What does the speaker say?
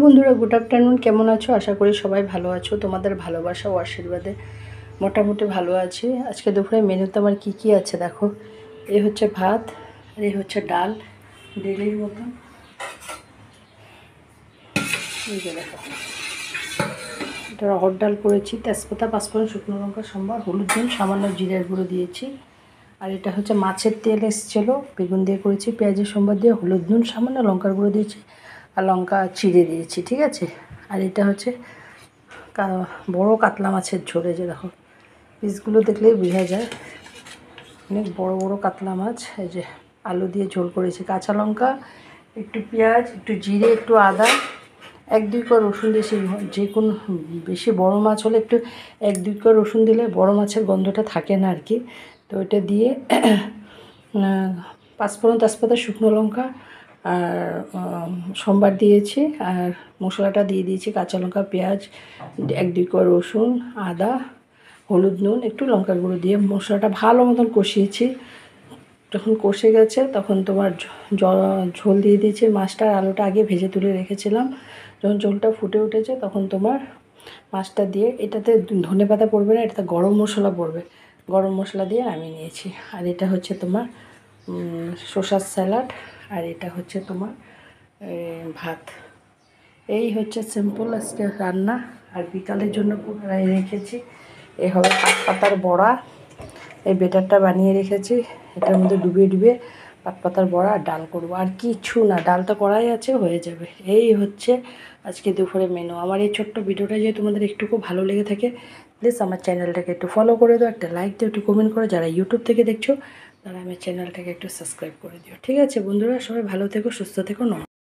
বন্ধুরা, good afternoon. কেমন আছো? আশা করি সবাই ভালো আছো। তোমাদের ভালোবাসা ও আশীর্বাদে মোটামুটি ভালো আছি। আজকে দুপুরে মেনুতে আমার কি আছে দেখো। এই হচ্ছে ভাত, আর এই হচ্ছে ডাল, ডেলির মতন। এই যে দেখো, এটা অড়হর ডাল করেছি, তেজপাতা, পাঁচফোড়ন, শুকনো লঙ্কা, সম্বার, হলুদ, নুন, সামান্য জিরার গুঁড়ো দিয়েছি। আর এটা হচ্ছে মাছের তেল এসেছিলো, বেগুন দিয়ে করেছি, পেঁয়াজের সম্বার দিয়ে, হলুদ, নুন, সামান্য লঙ্কার গুঁড়ো দিয়েছি, আর লঙ্কা চিড়ে দিয়েছি, ঠিক আছে। আর এটা হচ্ছে বড় কাতলা মাছের ঝোল। এই যে দেখো, পিসগুলো দেখলেই বোঝা যায় অনেক বড় বড় কাতলা মাছ। এই যে আলু দিয়ে ঝোল করেছি, কাঁচা লঙ্কা, একটু পেঁয়াজ, একটু জিরে, একটু আদা, 1-2 কোয়া রসুন দিয়েছি। যে কোনো বেশি বড় মাছ হলে একটু 1-2 কোয়া রসুন দিলে বড় মাছের গন্ধটা থাকে না আর কি। তো এটা দিয়ে পাঁচফোড়ন, তেজপাতা, শুকনো লঙ্কা আর সম্বার দিয়েছি, আর মশলাটা দিয়ে দিয়েছি, কাঁচা লঙ্কা, পেঁয়াজ, 1-2 কোয়া রসুন, আদা, হলুদ, নুন, একটু লঙ্কার গুঁড়ো দিয়ে মশলাটা ভালো মতন কষিয়েছি। যখন কষে গেছে তখন তোমার ঝোল দিয়ে দিয়েছি। মাছটা আর আলুটা আগে ভেজে তুলে রেখেছিলাম। যখন ঝোলটা ফুটে উঠেছে তখন তোমার মাছটা দিয়ে, এটাতে ধনেপাতা পড়বে না, এটাতে গরম মশলা পড়বে, গরম মশলা দিয়ে নামিয়ে নিয়েছি। আর এটা হচ্ছে তোমার শসার স্যালাড, আর এটা হচ্ছে তোমার ভাত। এই হচ্ছে সিম্পল আজকে রান্না। আর বিকালের জন্য রেখেছি এই হবে পাতার বড়া। এই বেটারটা বানিয়ে রেখেছি, এটার মধ্যে ডুবিয়ে পাতার বড়া আর ডাল করবো। আর কিছু না, ডালটা করাই আছে, হয়ে যাবে। এই হচ্ছে আজকে দুপুরে মেনু। আমার এই ছোট্ট ভিডিওটা যদি তোমাদের একটুকু ভালো লেগে থাকে, প্লিজ আমার চ্যানেলটাকে একটু ফলো করে দাও, একটা লাইক দিও, একটু কমেন্ট করো। যারা ইউটিউব থেকে দেখছো তারা আমার চ্যানেলটাকে একটু সাবস্ক্রাইব করে দিও, ঠিক আছে বন্ধুরা? সবাই ভালো থেকো, সুস্থ থেকো।